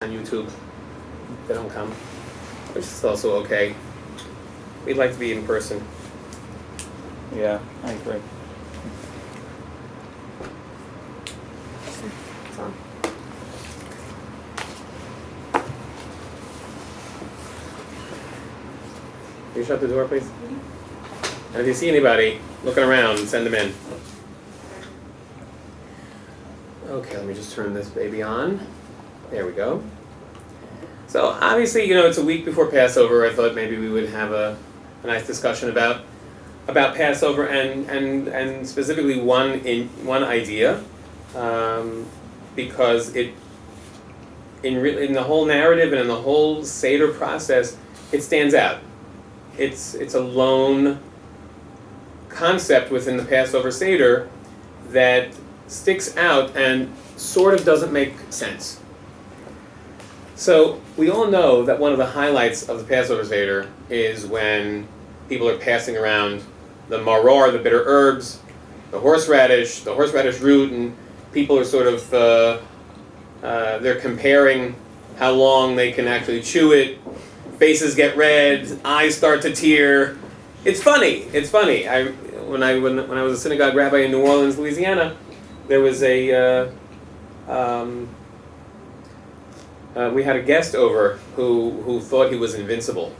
on YouTube. They don't come, which is also okay. We'd like to be in person. Yeah, I agree. It's on. Can you shut the door, please? And if you see anybody looking around, send them in. Okay, let me just turn this baby on. There we go. So obviously, it's a week before Passover. I thought maybe we would have a nice discussion about Passover and specifically one idea, because in the whole narrative and in the whole Seder process, it stands out. It's a lone concept within the Passover Seder that sticks out and sort of doesn't make sense. So we all know that one of the highlights of the Passover Seder is when people are passing around the maror, the bitter herbs, the horseradish root, and people are sort of, they're comparing how long they can actually chew it. Faces get red, eyes start to tear. It's funny. When I was a synagogue rabbi in New Orleans, Louisiana, there was we had a guest over who thought he was invincible,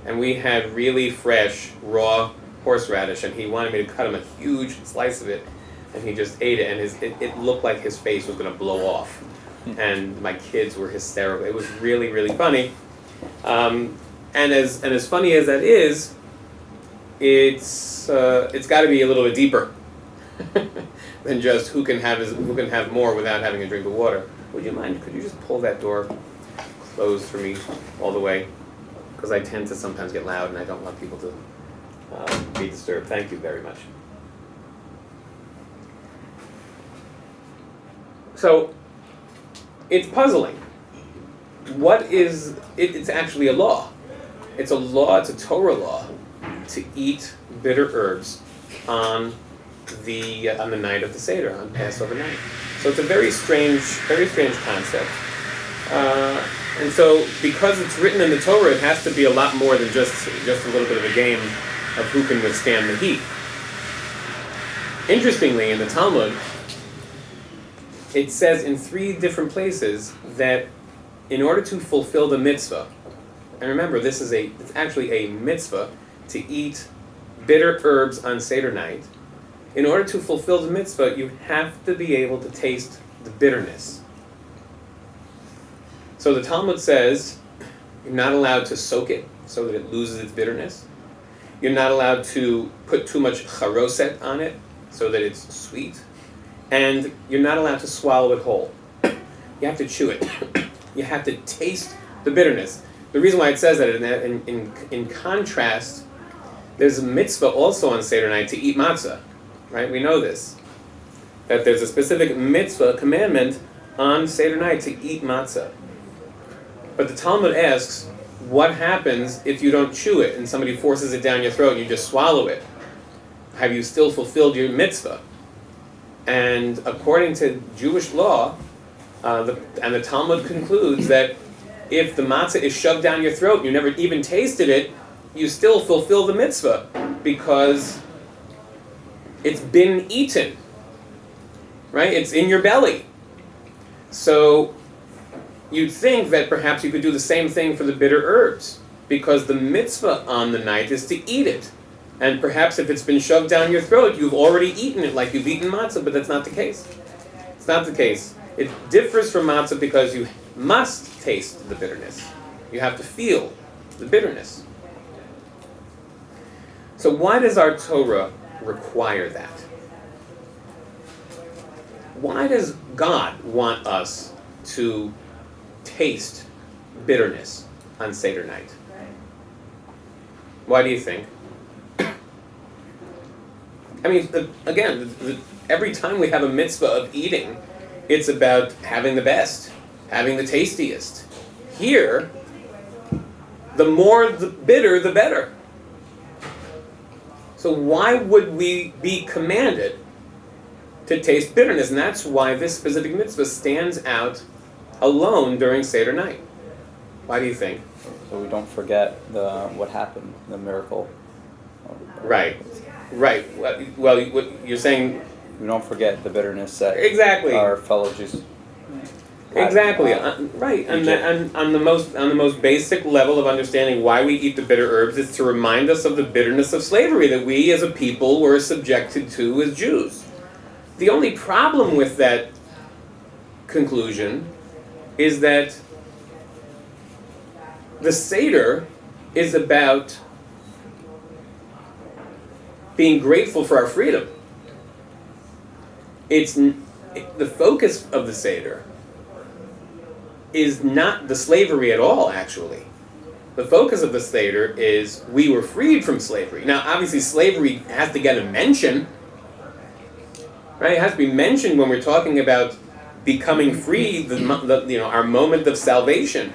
and we had really fresh raw horseradish, and he wanted me to cut him a huge slice of it, and he just ate it, and it looked like his face was going to blow off, and my kids were hysterical. It was really, really funny, and as funny as that is, it's got to be a little bit deeper than just who can have more without having a drink of water. Would you mind? Could you just pull that door closed for me all the way? Because I tend to sometimes get loud and I don't want people to be disturbed. Thank you very much. So, it's puzzling. It's actually a law. It's a law, it's a Torah law, to eat bitter herbs on the night of the Seder, on Passover night. So it's a very strange concept. And so because it's written in the Torah, it has to be a lot more than just a little bit of a game of who can withstand the heat. Interestingly, in the Talmud, it says in 3 different places that in order to fulfill the mitzvah, and remember it's actually a mitzvah to eat bitter herbs on Seder night. In order to fulfill the mitzvah, you have to be able to taste the bitterness. So the Talmud says you're not allowed to soak it so that it loses its bitterness. You're not allowed to put too much charoset on it so that it's sweet. And you're not allowed to swallow it whole. You have to chew it. You have to taste the bitterness. The reason why it says that, in contrast, there's a mitzvah also on Seder night to eat matzah. Right? We know this. That there's a specific mitzvah, commandment, on Seder night to eat matzah. But the Talmud asks, what happens if you don't chew it and somebody forces it down your throat and you just swallow it? Have you still fulfilled your mitzvah? And according to Jewish law, the Talmud concludes that if the matzah is shoved down your throat and you never even tasted it, you still fulfill the mitzvah because it's been eaten, right? It's in your belly. So you'd think that perhaps you could do the same thing for the bitter herbs, because the mitzvah on the night is to eat it. And perhaps if it's been shoved down your throat, you've already eaten it like you've eaten matzah, but that's not the case. It's not the case. It differs from matzah because you must taste the bitterness. You have to feel the bitterness. So why does our Torah require that? Why does God want us to taste bitterness on Seder night? Why do you think? I mean, every time we have a mitzvah of eating, it's about having the best, having the tastiest. Here, the more the bitter, the better. So why would we be commanded to taste bitterness? And that's why this specific mitzvah stands out alone during Seder night. Why do you think? So we don't forget what happened, the miracle. Right. Well, what you're saying. We don't forget the bitterness that Exactly. our fellow Jews. Exactly. Right. And on the most basic level of understanding why we eat the bitter herbs is to remind us of the bitterness of slavery that we as a people were subjected to as Jews. The only problem with that conclusion is that the Seder is about being grateful for our freedom. The focus of the Seder is not the slavery at all, actually. The focus of the Seder is we were freed from slavery. Now, obviously, slavery has to get a mention, right? It has to be mentioned when we're talking about becoming free, our moment of salvation.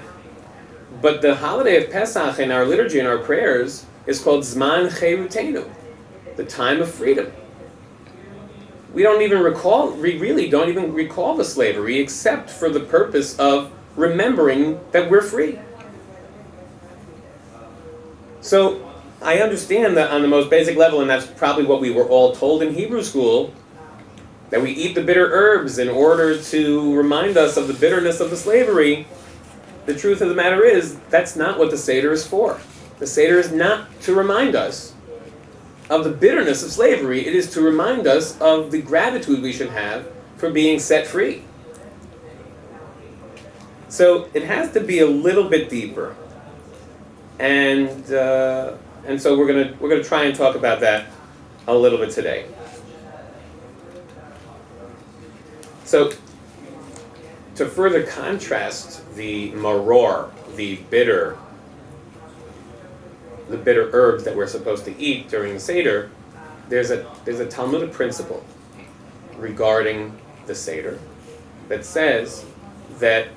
But the holiday of Pesach in our liturgy and our prayers is called Zman Cherutenu, the time of freedom. We really don't even recall the slavery except for the purpose of remembering that we're free. So I understand that on the most basic level, and that's probably what we were all told in Hebrew school, that we eat the bitter herbs in order to remind us of the bitterness of the slavery. The truth of the matter is, that's not what the Seder is for. The Seder is not to remind us of the bitterness of slavery. It is to remind us of the gratitude we should have for being set free. So it has to be a little bit deeper, and so we're gonna try and talk about that a little bit today. So to further contrast the maror, the bitter herbs that we're supposed to eat during the Seder, there's a Talmudic principle regarding the Seder that says that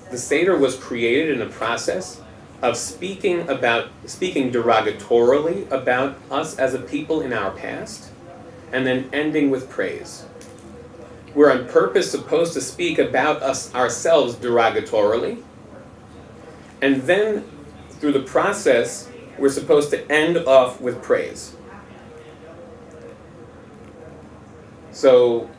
the Seder was created in a process of speaking derogatorily about us as a people in our past, and then ending with praise. We're on purpose supposed to speak about ourselves derogatorily, and then through the process we're supposed to end off with praise. So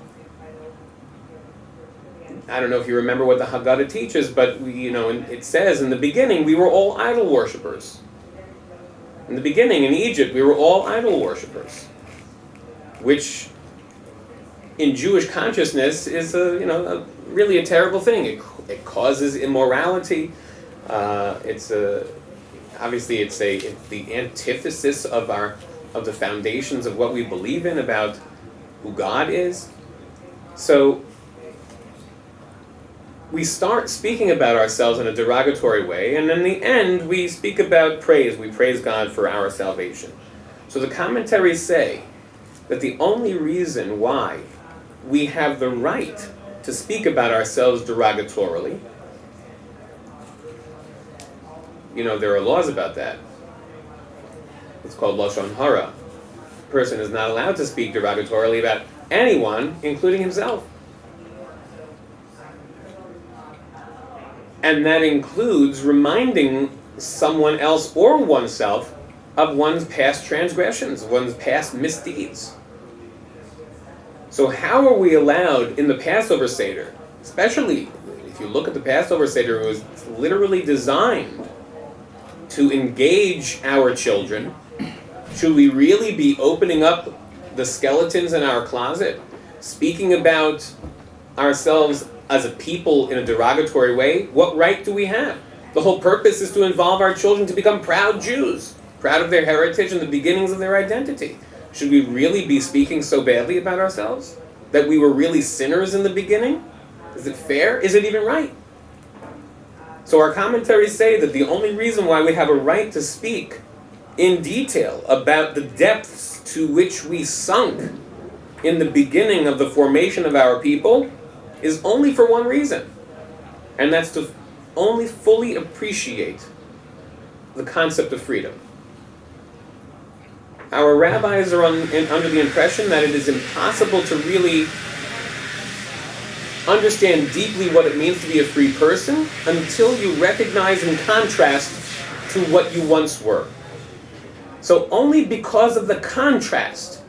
I don't know if you remember what the Haggadah teaches, but it says in the beginning we were all idol worshippers. In the beginning in Egypt we were all idol worshippers, which in Jewish consciousness is really a terrible thing. It causes immorality. It's the antithesis of the foundations of what we believe in about who God is. So we start speaking about ourselves in a derogatory way, and in the end we speak about praise. We praise God for our salvation. So the commentaries say that the only reason why we have the right to speak about ourselves derogatorily, there are laws about that. It's called Lashon Hara. A person is not allowed to speak derogatorily about anyone, including himself. And that includes reminding someone else or oneself of one's past transgressions, one's past misdeeds. So how are we allowed in the Passover Seder, especially if you look at the Passover Seder, it was literally designed to engage our children. Should we really be opening up the skeletons in our closet, speaking about ourselves as a people in a derogatory way? What right do we have? The whole purpose is to involve our children to become proud Jews, proud of their heritage and the beginnings of their identity. Should we really be speaking so badly about ourselves? That we were really sinners in the beginning? Is it fair? Is it even right? So our commentaries say that the only reason why we have a right to speak in detail about the depths to which we sunk in the beginning of the formation of our people is only for one reason, and that's to only fully appreciate the concept of freedom. Our rabbis are under the impression that it is impossible to really understand deeply what it means to be a free person until you recognize and contrast to what you once were. So only because of the contrast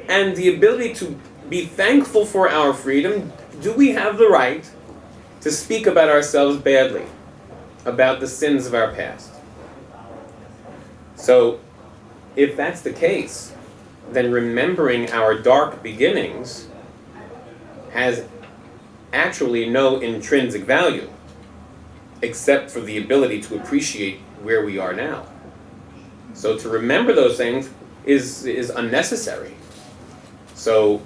and the ability to be thankful for our freedom do we have the right to speak about ourselves badly, about the sins of our past. So if that's the case, then remembering our dark beginnings has actually no intrinsic value except for the ability to appreciate where we are now. So to remember those things is unnecessary. So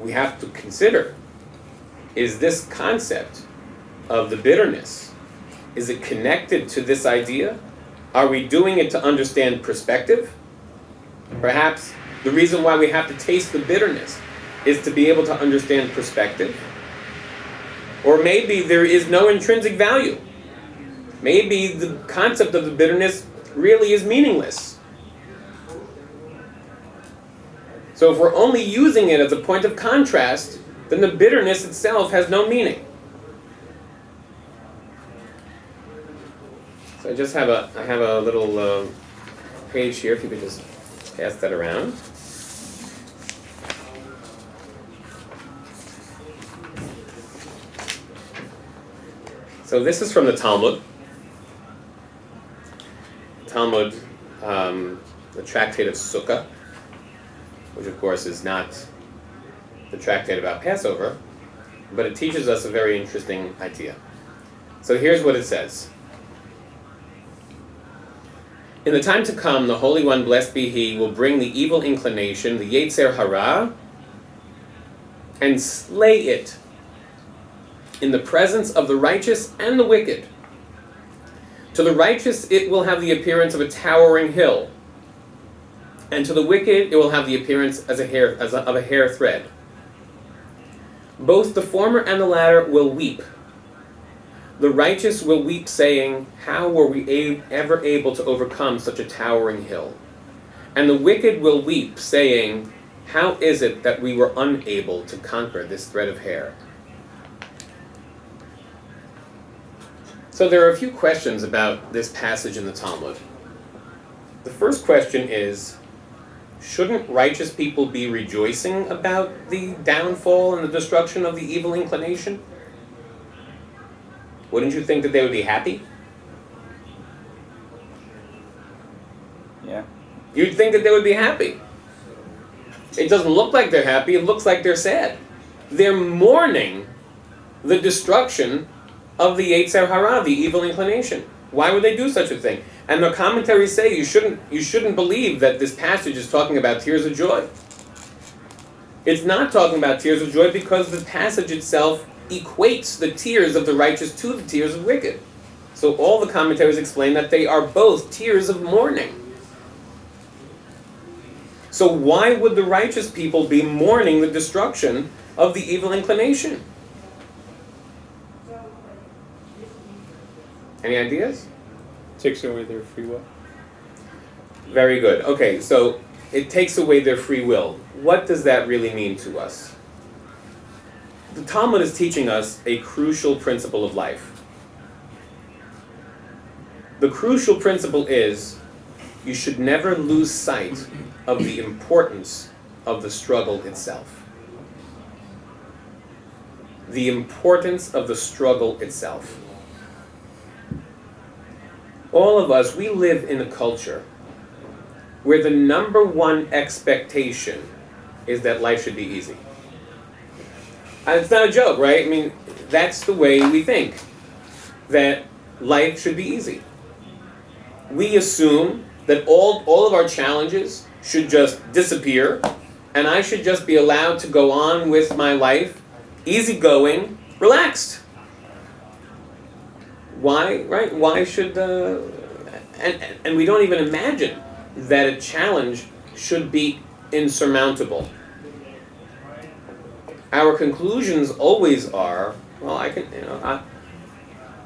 we have to consider, is this concept of the bitterness, is it connected to this idea? Are we doing it to understand perspective? Perhaps the reason why we have to taste the bitterness is to be able to understand perspective. Or maybe there is no intrinsic value. Maybe the concept of the bitterness really is meaningless. So if we're only using it as a point of contrast, then the bitterness itself has no meaning. So I have a little page here, if you could just pass that around. So this is from the Talmud. The tractate of Sukkah, which of course is not the tractate about Passover, but it teaches us a very interesting idea. So here's what it says. In the time to come, the Holy One, blessed be He, will bring the evil inclination, the Yetzer Hara, and slay it in the presence of the righteous and the wicked. To the righteous it will have the appearance of a towering hill, and to the wicked it will have the appearance of a hair thread. Both the former and the latter will weep. The righteous will weep, saying, "How were we ever able to overcome such a towering hill?" And the wicked will weep, saying, "How is it that we were unable to conquer this thread of hair?" So there are a few questions about this passage in the Talmud. The first question is, shouldn't righteous people be rejoicing about the downfall and the destruction of the evil inclination? Wouldn't you think that they would be happy? Yeah. You'd think that they would be happy. It doesn't look like they're happy, it looks like they're sad. They're mourning the destruction of the Yetzer Hara, the evil inclination. Why would they do such a thing? And the commentaries say you shouldn't believe that this passage is talking about tears of joy. It's not talking about tears of joy because the passage itself equates the tears of the righteous to the tears of wicked. So all the commentaries explain that they are both tears of mourning. So why would the righteous people be mourning the destruction of the evil inclination? Any ideas? Takes away their free will. Very good. Okay, so it takes away their free will. What does that really mean to us? The Talmud is teaching us a crucial principle of life. The crucial principle is you should never lose sight of the importance of the struggle itself. The importance of the struggle itself. All of us, we live in a culture where the number one expectation is that life should be easy. And it's not a joke, right? I mean, that's the way we think, that life should be easy. We assume that all of our challenges should just disappear, and I should just be allowed to go on with my life, easygoing, relaxed. Why, right? Why should, and we don't even imagine that a challenge should be insurmountable. Our conclusions always are, well,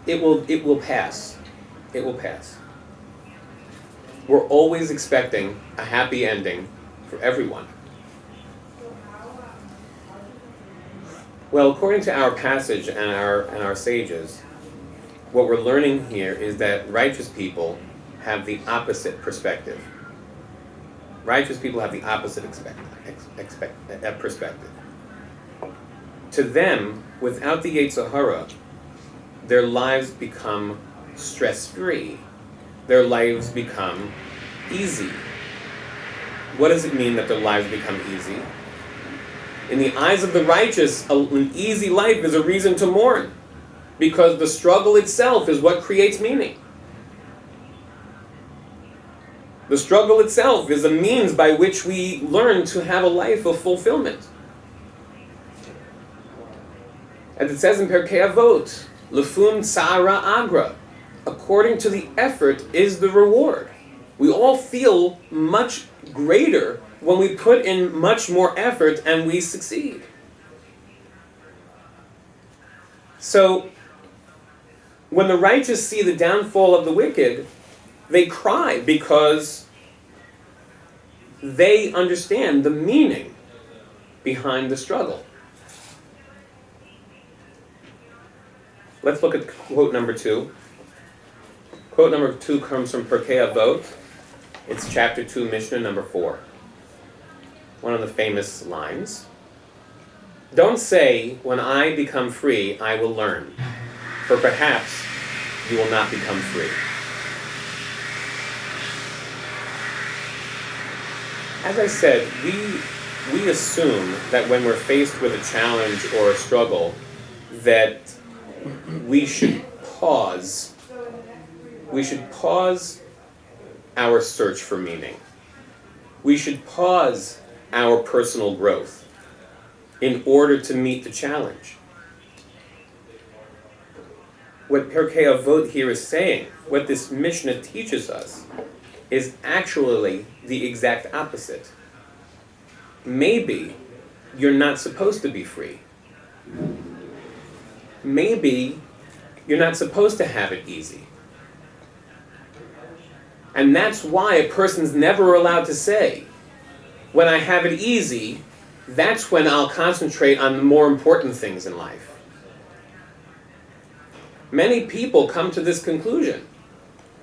it will pass. It will pass. We're always expecting a happy ending for everyone. Well, according to our passage and our sages, what we're learning here is that righteous people have the opposite perspective. Righteous people have the opposite perspective. To them, without the Yetzer Hara, their lives become stress-free. Their lives become easy. What does it mean that their lives become easy? In the eyes of the righteous, an easy life is a reason to mourn, because the struggle itself is what creates meaning. The struggle itself is a means by which we learn to have a life of fulfillment. As it says in Pirkei Avot, Lefum Tzara Agra, according to the effort is the reward. We all feel much greater when we put in much more effort and we succeed. So, when the righteous see the downfall of the wicked, they cry because they understand the meaning behind the struggle. Let's look at quote number 2. Quote number 2 comes from Pirkei Avot. It's chapter 2, Mishnah number 4. One of the famous lines. Don't say, when I become free, I will learn, for perhaps you will not become free. As I said, we assume that when we're faced with a challenge or a struggle, that we should pause. We should pause our search for meaning. We should pause our personal growth in order to meet the challenge. What Pirkei Avot here is saying, what this Mishnah teaches us, is actually the exact opposite. Maybe you're not supposed to be free. Maybe you're not supposed to have it easy. And that's why a person's never allowed to say, when I have it easy, that's when I'll concentrate on the more important things in life. Many people come to this conclusion,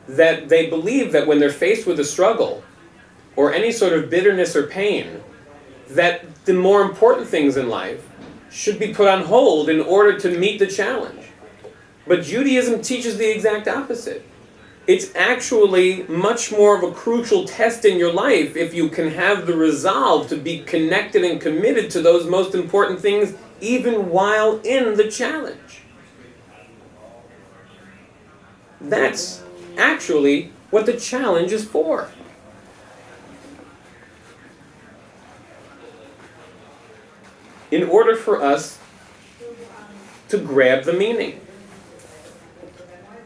that they believe that when they're faced with a struggle, or any sort of bitterness or pain, that the more important things in life should be put on hold in order to meet the challenge. But Judaism teaches the exact opposite. It's actually much more of a crucial test in your life if you can have the resolve to be connected and committed to those most important things even while in the challenge. That's actually what the challenge is for. In order for us to grab the meaning.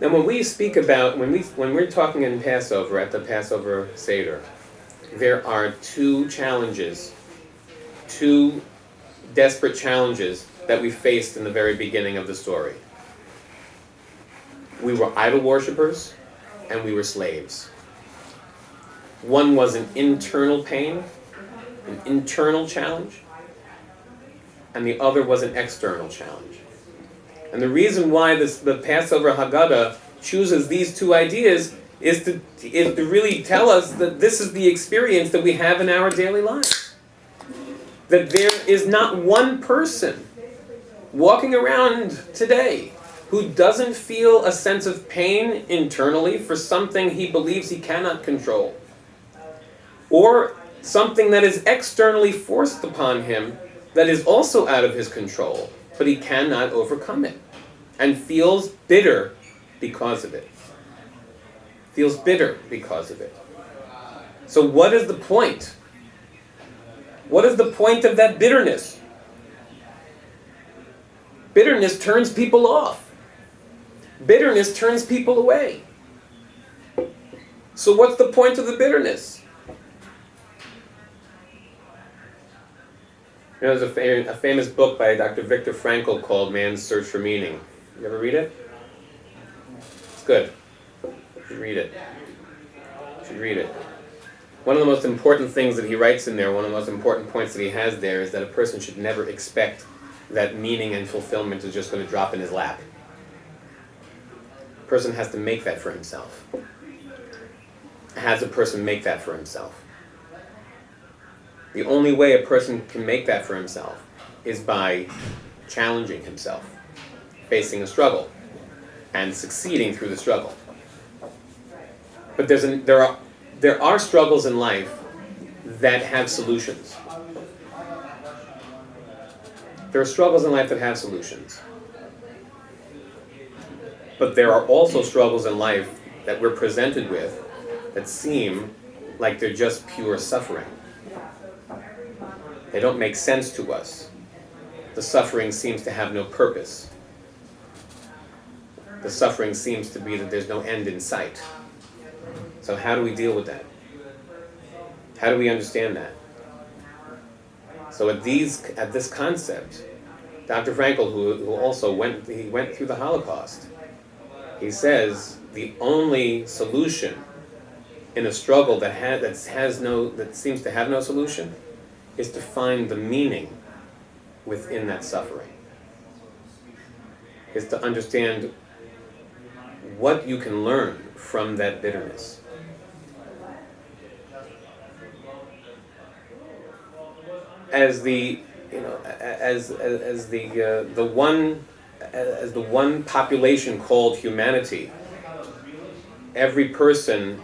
Now, when we speak about, when we're talking in Passover, at the Passover Seder, there are two challenges, two desperate challenges that we faced in the very beginning of the story. We were idol worshippers, and we were slaves. One was an internal pain, an internal challenge, and the other was an external challenge. And the reason why the Passover Haggadah chooses these two ideas is to really tell us that this is the experience that we have in our daily lives. That there is not one person walking around today who doesn't feel a sense of pain internally for something he believes he cannot control, or something that is externally forced upon him that is also out of his control, but he cannot overcome it, and feels bitter because of it. Feels bitter because of it. So what is the point? What is the point of that bitterness? Bitterness turns people off. Bitterness turns people away. So what's the point of the bitterness? There's a famous book by Dr. Viktor Frankl called Man's Search for Meaning. You ever read it? It's good. You should read it. You should read it. One of the most important things that he writes in there, one of the most important points that he has there, is that a person should never expect that meaning and fulfillment is just going to drop in his lap. A person has to make that for himself. Has a person make that for himself? The only way a person can make that for himself is by challenging himself, facing a struggle, and succeeding through the struggle. But there are struggles in life that have solutions. There are struggles in life that have solutions. But there are also struggles in life that we're presented with that seem like they're just pure suffering. They don't make sense to us. The suffering seems to have no purpose. The suffering seems to be that there's no end in sight. So how do we deal with that? How do we understand that? So at this concept, Dr. Frankl, who also went through the Holocaust, he says the only solution in a struggle that seems to have no solution is to find the meaning within that suffering. Is to understand what you can learn from that bitterness. As the one population called humanity, every person,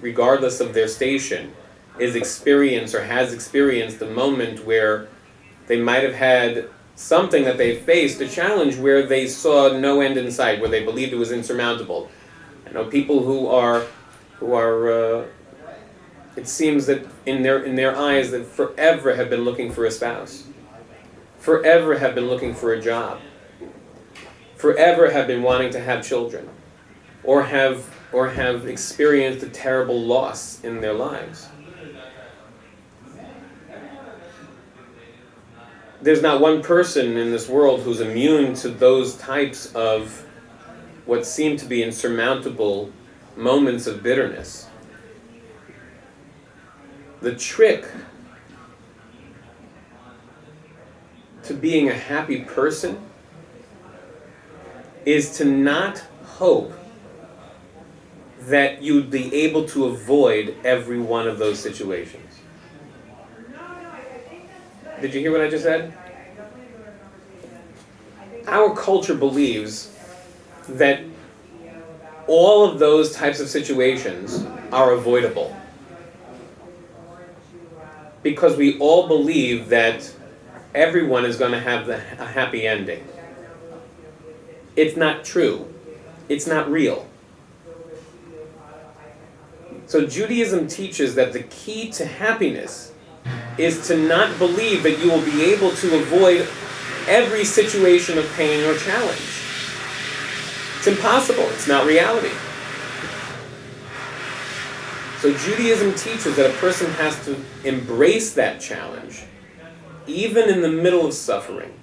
regardless of their station, has experienced a moment where they might have had something that they faced, a challenge where they saw no end in sight, where they believed it was insurmountable. I know people who are it seems that in their eyes that forever have been looking for a spouse, forever have been looking for a job, forever have been wanting to have children, or have experienced a terrible loss in their lives. There's not one person in this world who's immune to those types of what seem to be insurmountable moments of bitterness. The trick to being a happy person is to not hope that you'd be able to avoid every one of those situations. Did you hear what I just said? Our culture believes that all of those types of situations are avoidable, because we all believe that everyone is going to have a happy ending. It's not true. It's not real. So Judaism teaches that the key to happiness is to not believe that you will be able to avoid every situation of pain or challenge. It's impossible. It's not reality. So Judaism teaches that a person has to embrace that challenge, even in the middle of suffering,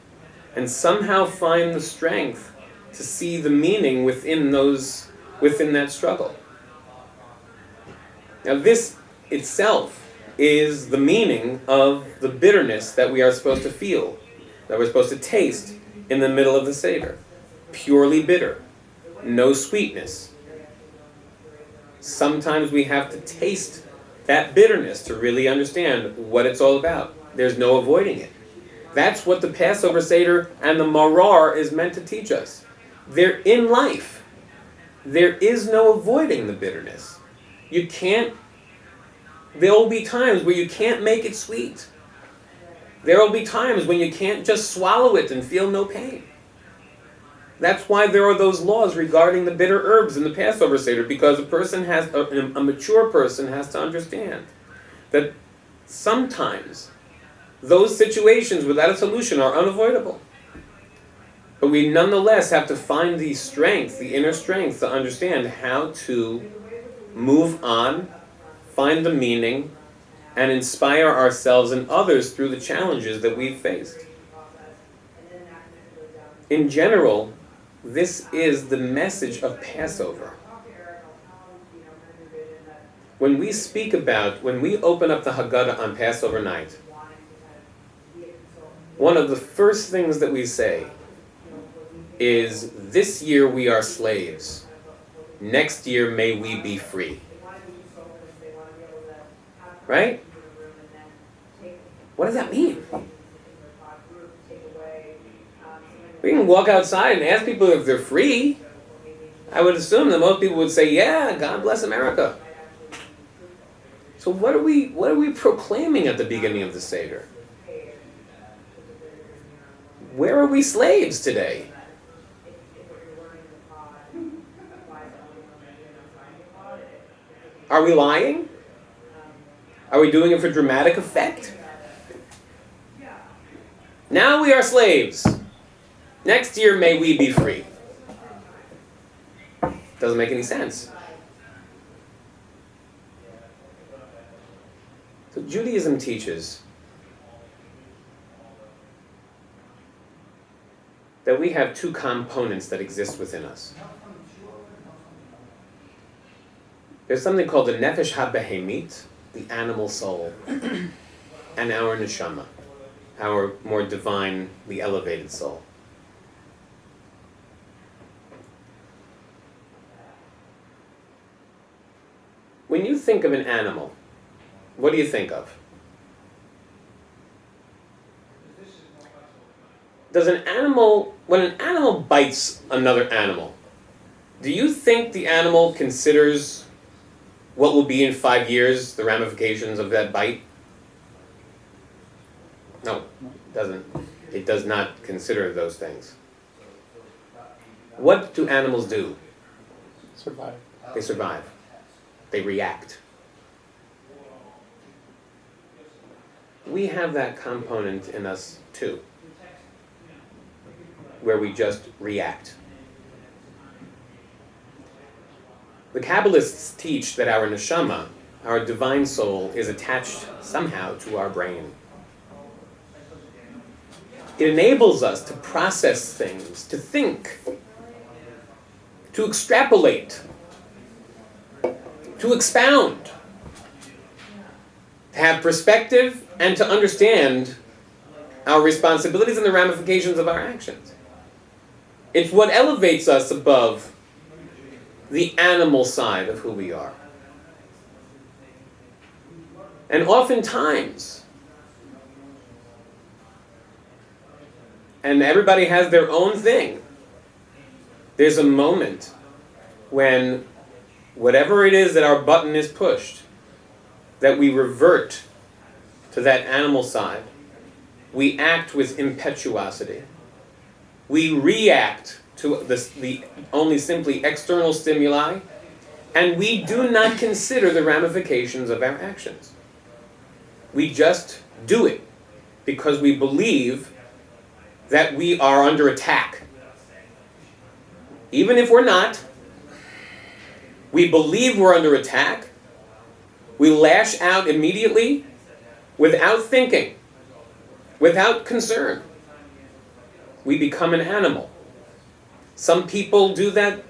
and somehow find the strength to see the meaning within that struggle. Now this itself is the meaning of the bitterness that we are supposed to feel, that we're supposed to taste in the middle of the Seder. Purely bitter, no sweetness. Sometimes we have to taste that bitterness to really understand what it's all about. There's no avoiding it. That's what the Passover Seder and the Marar is meant to teach us. They're in life. There is no avoiding the bitterness. You can't. There will be times where you can't make it sweet. There will be times when you can't just swallow it and feel no pain. That's why there are those laws regarding the bitter herbs in the Passover Seder, because a mature person has to understand that sometimes those situations without a solution are unavoidable. But we nonetheless have to find the strength, the inner strength, to understand how to move on, find the meaning, and inspire ourselves and others through the challenges that we've faced. In general, this is the message of Passover. When we open up the Haggadah on Passover night, one of the first things that we say is, this year we are slaves. Next year may we be free. Right? What does that mean? We can walk outside and ask people if they're free. I would assume that most people would say, yeah, God bless America. So what are we proclaiming at the beginning of the Seder? Where are we slaves today? Are we lying? Are we doing it for dramatic effect? Now we are slaves. Next year may we be free. Doesn't make any sense. So Judaism teaches that we have two components that exist within us. There's something called the nefesh habehemit, the animal soul, and our neshama, our more divine, the elevated soul. When you think of an animal, what do you think of? When an animal bites another animal, do you think the animal considers what will be in 5 years, the ramifications of that bite? No, it doesn't. It does not consider those things. What do animals do? Survive. They survive. They react. We have that component in us too, where we just react. The Kabbalists teach that our neshama, our divine soul, is attached somehow to our brain. It enables us to process things, to think, to extrapolate, to expound, to have perspective, and to understand our responsibilities and the ramifications of our actions. It's what elevates us above the animal side of who we are. And oftentimes, and everybody has their own thing, there's a moment when whatever it is that our button is pushed, that we revert to that animal side. We act with impetuosity. We react to the only simply external stimuli, and we do not consider the ramifications of our actions. We just do it because we believe that we are under attack. Even if we're not, we believe we're under attack. We lash out immediately without thinking, without concern. We become an animal. Some people do that.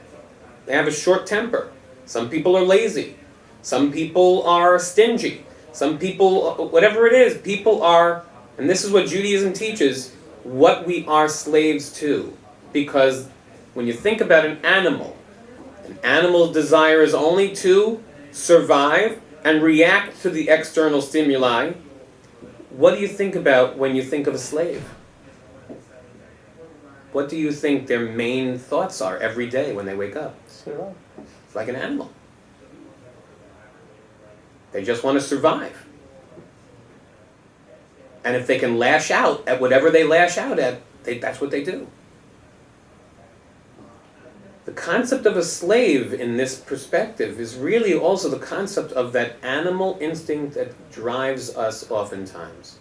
They have a short temper. Some people are lazy. Some people are stingy. Some people, whatever it is, people are, and this is what Judaism teaches, what we are slaves to. Because when you think about an animal's desire is only to survive and react to the external stimuli. What do you think about when you think of a slave? What do you think their main thoughts are every day when they wake up? Survive. It's like an animal. They just want to survive. And if they can lash out at whatever they lash out at, that's what they do. The concept of a slave in this perspective is really also the concept of that animal instinct that drives us oftentimes.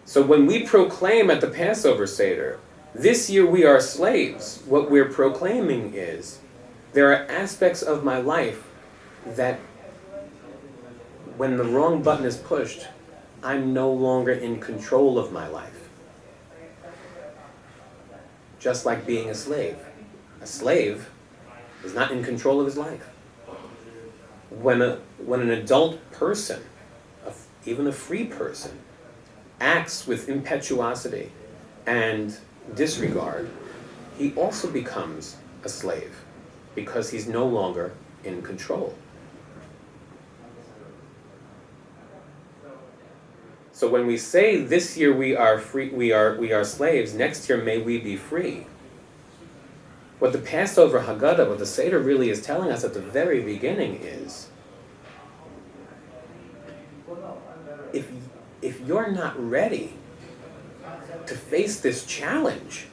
So when we proclaim at the Passover Seder, this year we are slaves, what we're proclaiming is, there are aspects of my life that when the wrong button is pushed, I'm no longer in control of my life. Just like being a slave. A slave is not in control of his life. When an adult person, even a free person, acts with impetuosity and disregard, he also becomes a slave because he's no longer in control. So when we say this year we are free, we are slaves, next year may we be free. What the Passover Haggadah, what the Seder really is telling us at the very beginning is, if you're not ready to face this challenge,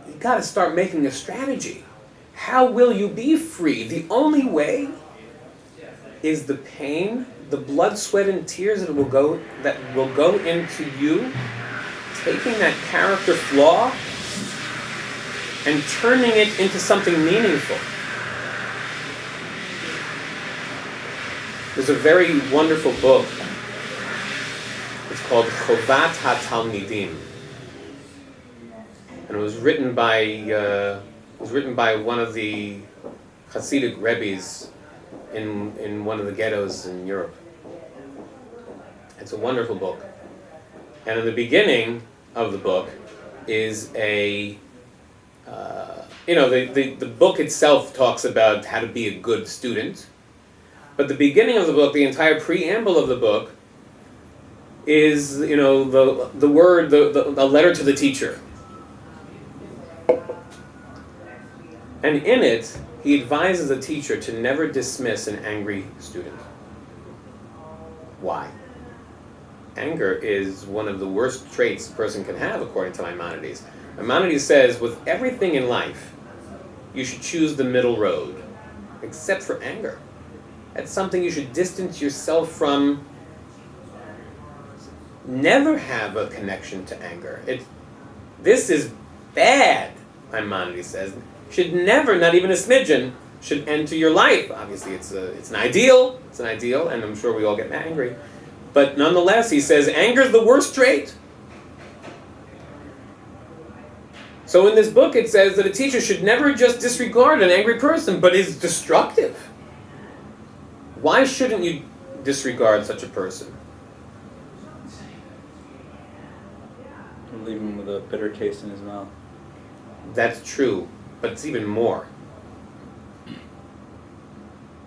you got to start making a strategy. How will you be free? The only way is the pain, the blood, sweat, and tears that will go into you taking that character flaw and turning it into something meaningful. There's a very wonderful book. It's called Chovat HaTalmidim, and it was written by one of the Hasidic Rabbis in one of the ghettos in Europe. It's a wonderful book, and in the beginning of the book is the book itself talks about how to be a good student, but the beginning of the book, the entire preamble of the book, is a letter to the teacher, and in it he advises the teacher to never dismiss an angry student. Why? Anger is one of the worst traits a person can have, according to Maimonides. Maimonides says, with everything in life, you should choose the middle road, except for anger. That's something you should distance yourself from. Never have a connection to anger. This is bad, Maimonides says. Should never, not even a smidgen, should enter your life. Obviously, it's an ideal, and I'm sure we all get angry. But nonetheless, he says, anger is the worst trait. So in this book, it says that a teacher should never just disregard an angry person, but is destructive. Why shouldn't you disregard such a person? Leave him with a bitter taste in his mouth. That's true, but it's even more.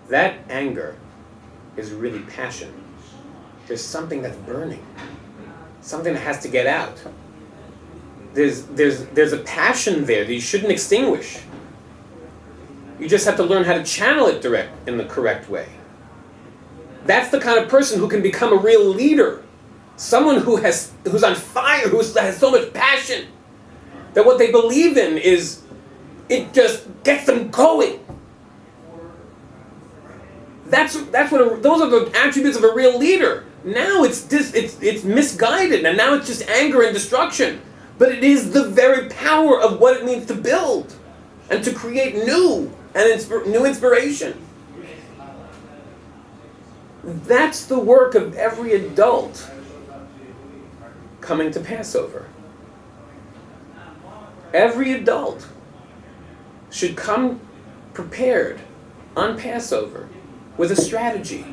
That anger is really passion. There's something that's burning, something that has to get out. There's a passion there that you shouldn't extinguish. You just have to learn how to channel it in the correct way. That's the kind of person who can become a real leader. Someone who's on fire, who has so much passion that what they believe in it just gets them going. Those are the attributes of a real leader. Now it's misguided, and now it's just anger and destruction. But it is the very power of what it means to build and to create new inspiration. That's the work of every adult coming to Passover. Every adult should come prepared on Passover with a strategy.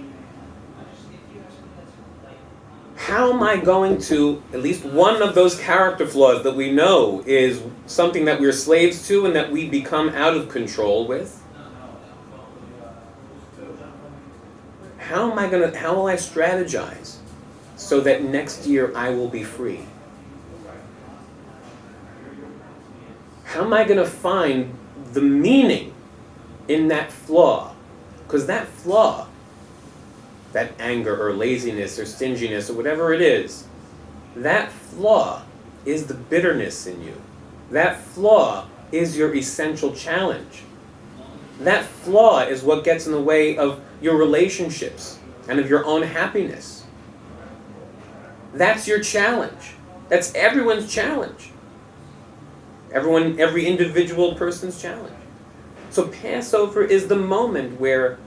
How am I going to, at least one of those character flaws that we know is something that we're slaves to and that we become out of control with? How will I strategize so that next year I will be free? How am I going to find the meaning in that flaw? Because that flaw, that anger or laziness or stinginess or whatever it is, that flaw is the bitterness in you. That flaw is your essential challenge. That flaw is what gets in the way of your relationships and of your own happiness. That's your challenge. That's everyone's challenge. Every individual person's challenge. So Passover is the moment where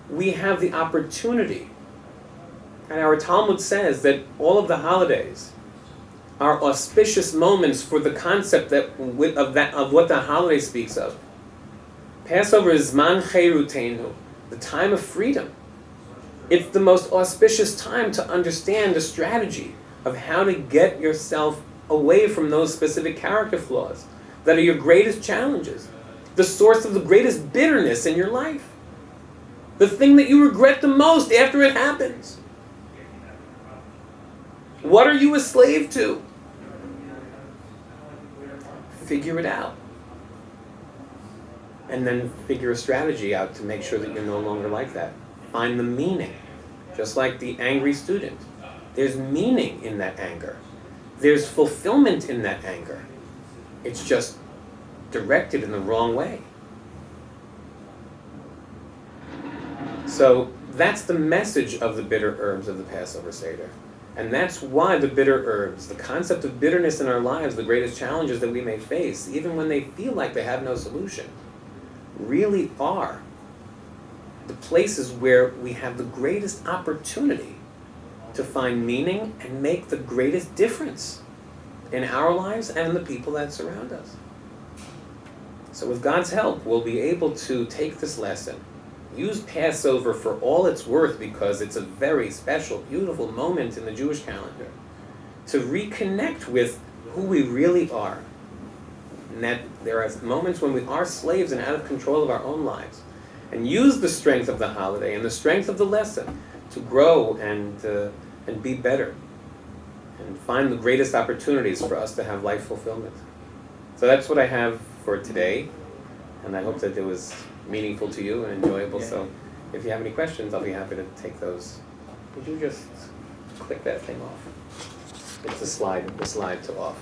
we have the opportunity, and our Talmud says that all of the holidays are auspicious moments for the concept of what the holiday speaks of. Passover is Zman Cheirutenu, the time of freedom. It's the most auspicious time to understand a strategy of how to get yourself away from those specific character flaws that are your greatest challenges, the source of the greatest bitterness in your life, the thing that you regret the most after it happens. What are you a slave to? Figure it out. And then figure a strategy out to make sure that you're no longer like that. Find the meaning. Just like the angry student. There's meaning in that anger. There's fulfillment in that anger. It's just directed in the wrong way. So that's the message of the bitter herbs of the Passover Seder. And that's why the bitter herbs, the concept of bitterness in our lives, the greatest challenges that we may face, even when they feel like they have no solution, really are the places where we have the greatest opportunity to find meaning and make the greatest difference in our lives and in the people that surround us. So with God's help, we'll be able to take this lesson, use Passover for all it's worth, because it's a very special, beautiful moment in the Jewish calendar, to reconnect with who we really are. And that there are moments when we are slaves and out of control of our own lives. And use the strength of the holiday and the strength of the lesson to grow and be better. And find the greatest opportunities for us to have life fulfillment. So that's what I have for today. And I hope that it was meaningful to you and enjoyable. Yeah. So if you have any questions, I'll be happy to take those. Would you just click that thing off? It's the slide to off.